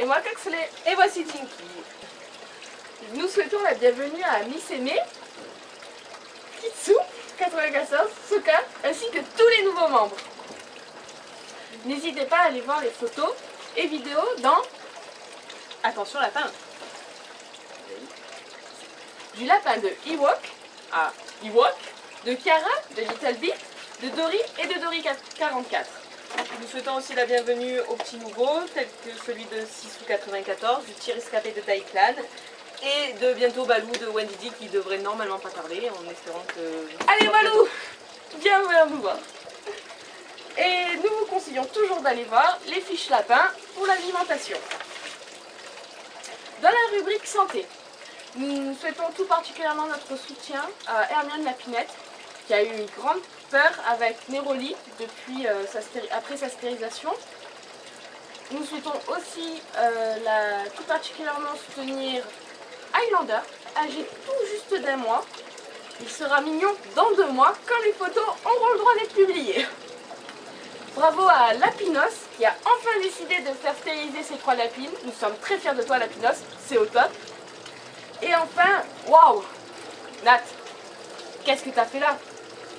Et moi Coxley. Et voici Jinky. Nous souhaitons la bienvenue à Miss Aimée, Kitsu, 94, Suka, ainsi que tous les nouveaux membres. N'hésitez pas à aller voir les photos et vidéos dans Attention lapin. du lapin de Ewok à Ewok, de Kara, de Little Bit, de Dory et de Dory 44. Nous souhaitons aussi la bienvenue aux petits nouveaux, tels que celui de Sisou94, du petit rescapé de Taïklan, et de bientôt Balou de Wendidi qui devrait normalement pas tarder, en espérant que... Allez Balou, viens nous voir. Et nous vous conseillons toujours d'aller voir les fiches lapins pour l'alimentation. Dans la rubrique santé, nous souhaitons tout particulièrement notre soutien à Hermione Lapinette, qui a eu une grande peur avec Neroli depuis après sa stérilisation. Nous souhaitons aussi tout particulièrement soutenir Highlander, âgé tout juste d'1 mois. Il sera mignon dans 2 mois quand les photos auront le droit d'être publiées. Bravo à Lapinos qui a enfin décidé de faire stériliser ses 3 lapines. Nous sommes très fiers de toi Lapinos, c'est au top. Et enfin, waouh, Nat, qu'est-ce que tu as fait là?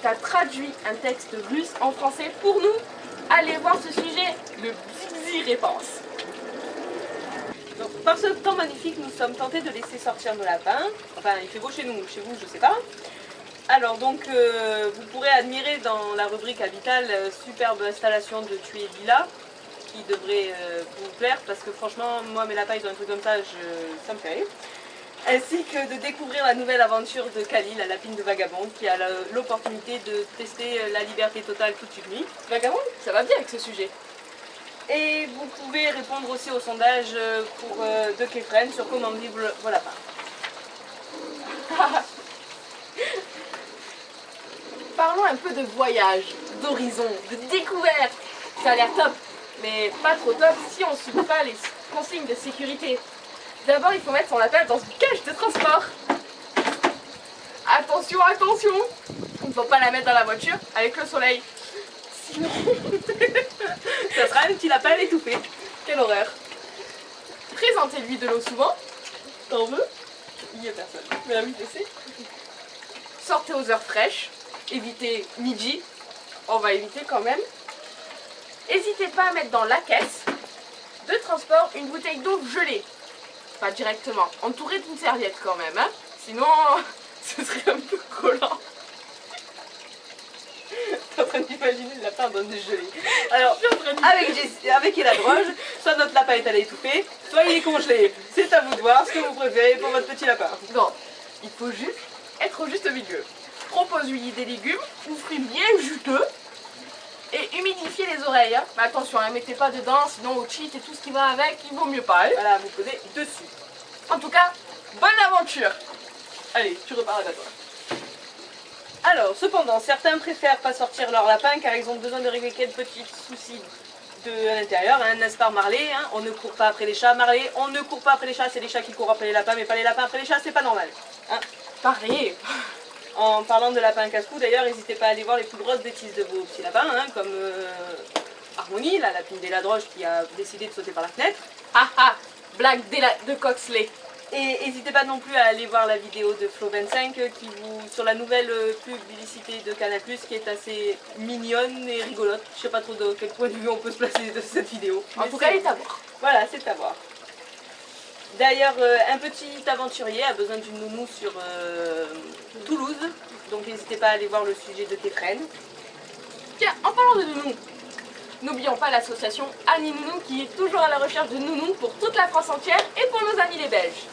Tu as traduit un texte russe en français pour nous. Allez voir ce sujet, le Bzi Réponse. Donc, par ce temps magnifique, nous sommes tentés de laisser sortir nos lapins. Enfin, il fait beau chez nous, chez vous, je sais pas. Alors donc, vous pourrez admirer dans la rubrique Habital superbe installation de Tuer Lila qui devrait vous plaire parce que franchement, moi mes lapins ils ont un truc comme ça, ça me fait rire. Ainsi que de découvrir la nouvelle aventure de Kali, la lapine de Vagabond, qui a l'opportunité de tester la liberté totale toute une nuit. Vagabond, ça va bien avec ce sujet. Et vous pouvez répondre aussi au sondage de Kefren sur comment vivre vos lapins. Parlons un peu de voyage, d'horizon, de découverte. Ça a l'air top, mais pas trop top si on ne suit pas les consignes de sécurité. D'abord, il faut mettre son lapin dans une cage de transport. Attention, attention! Il ne faut pas la mettre dans la voiture avec le soleil. Sinon, ça sera un petit lapin étouffé. Quelle horreur! Présentez-lui de l'eau souvent. T'en veux? Il n'y a personne. Mais oui, je sais. Sortez aux heures fraîches. Évitez midi. On va éviter quand même. N'hésitez pas à mettre dans la caisse de transport une bouteille d'eau gelée. Pas directement, entourée d'une serviette quand même, hein. Sinon, ce serait un peu collant. T'es en train d'imaginer le lapin dans du gelé. Alors, avec Eladroge, soit notre lapin est allé étouffer, soit il est congelé. C'est à vous de voir ce que vous préférez pour votre petit lapin. Non, il faut juste être au juste milieu. Propose-lui des légumes ou fruits bien juteux et humidifiez les oreilles. Hein. Mais attention, ne mettez pas dedans, sinon au cheat et tout ce qui va avec, il vaut mieux pas. Hein. Voilà, vous posez dessus. En tout cas, bonne aventure. Allez, tu repars à toi. Alors, cependant, certains préfèrent pas sortir leur lapin car ils ont besoin de régler quelques petits soucis à l'intérieur, hein, n'est-ce pas Marley, hein, on ne court pas après les chats. Marley, on ne court pas après les chats, c'est les chats qui courent après les lapins, mais pas les lapins après les chats, c'est pas normal. Hein. Pareil. En parlant de lapins casse-cou, d'ailleurs, n'hésitez pas à aller voir les plus grosses bêtises de vos petits lapins, hein, comme Harmonie, la lapine d'Eladroge qui a décidé de sauter par la fenêtre. Ah ah, blague de Coxley. Et n'hésitez pas non plus à aller voir la vidéo de Flo25 sur la nouvelle publicité de Canal+, qui est assez mignonne et rigolote. Je sais pas trop de quel point de vue on peut se placer de cette vidéo. En tout cas, elle est à voir. Voilà, c'est à voir. D'ailleurs, un petit aventurier a besoin d'une nounou sur Toulouse, donc n'hésitez pas à aller voir le sujet de Kefren. Tiens, en parlant de nounou, n'oublions pas l'association Annie Nounou qui est toujours à la recherche de nounous pour toute la France entière et pour nos amis les Belges.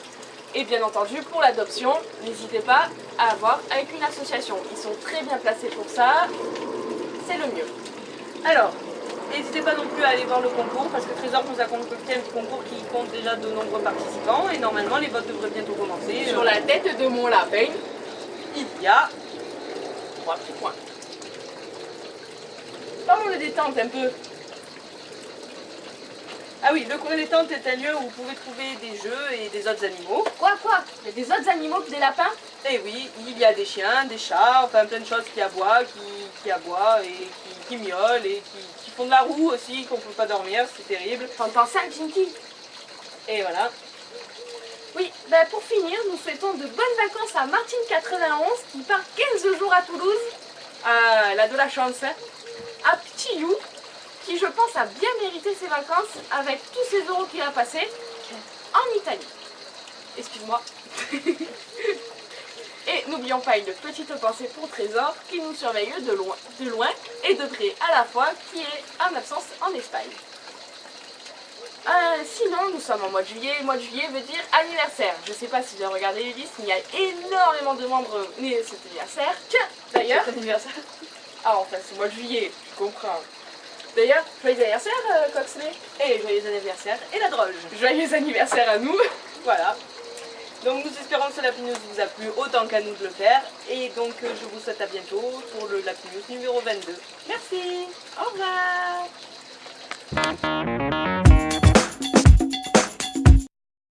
Et bien entendu, pour l'adoption, n'hésitez pas à avoir avec une association. Ils sont très bien placés pour ça, c'est le mieux. Alors, n'hésitez pas non plus à aller voir le concours parce que Trésor nous a concocté un concours qui compte déjà de nombreux participants et normalement les votes devraient bientôt commencer. Sur la tête de mon lapin, il y a 3 petits points. Parlons de détente un peu. Ah oui, le coin détente est un lieu où vous pouvez trouver des jeux et des autres animaux. Quoi? Il y a des autres animaux que des lapins? Eh oui, il y a des chiens, des chats, enfin plein de choses qui aboient, qui aboient et qui miaulent et qui font de la roue aussi, qu'on ne peut pas dormir, c'est terrible. T'entends ça, Jinky? Et voilà. Oui, bah pour finir, nous souhaitons de bonnes vacances à Martine91 qui part 15 jours à Toulouse. Elle a de la chance, hein. À Petit You, qui je pense a bien mérité ses vacances avec tous ces euros qu'il a passés en Italie. Excuse-moi. Et n'oublions pas une petite pensée pour Trésor qui nous surveille de loin et de près à la fois, qui est en absence en Espagne. Sinon, nous sommes en mois de juillet. Le mois de juillet veut dire anniversaire. Je sais pas si j'ai regardé les listes, mais il y a énormément de membres nés cet anniversaire. Tiens, d'ailleurs. Cet anniversaire. Ah, enfin, c'est le mois de juillet, tu comprends. D'ailleurs, joyeux anniversaire, Coxley. Et joyeux anniversaire et la droge. Joyeux anniversaire à nous. Voilà. Donc nous espérons que ce Lapi News vous a plu autant qu'à nous de le faire. Et donc je vous souhaite à bientôt pour le Lapi News numéro 22. Merci. Au revoir.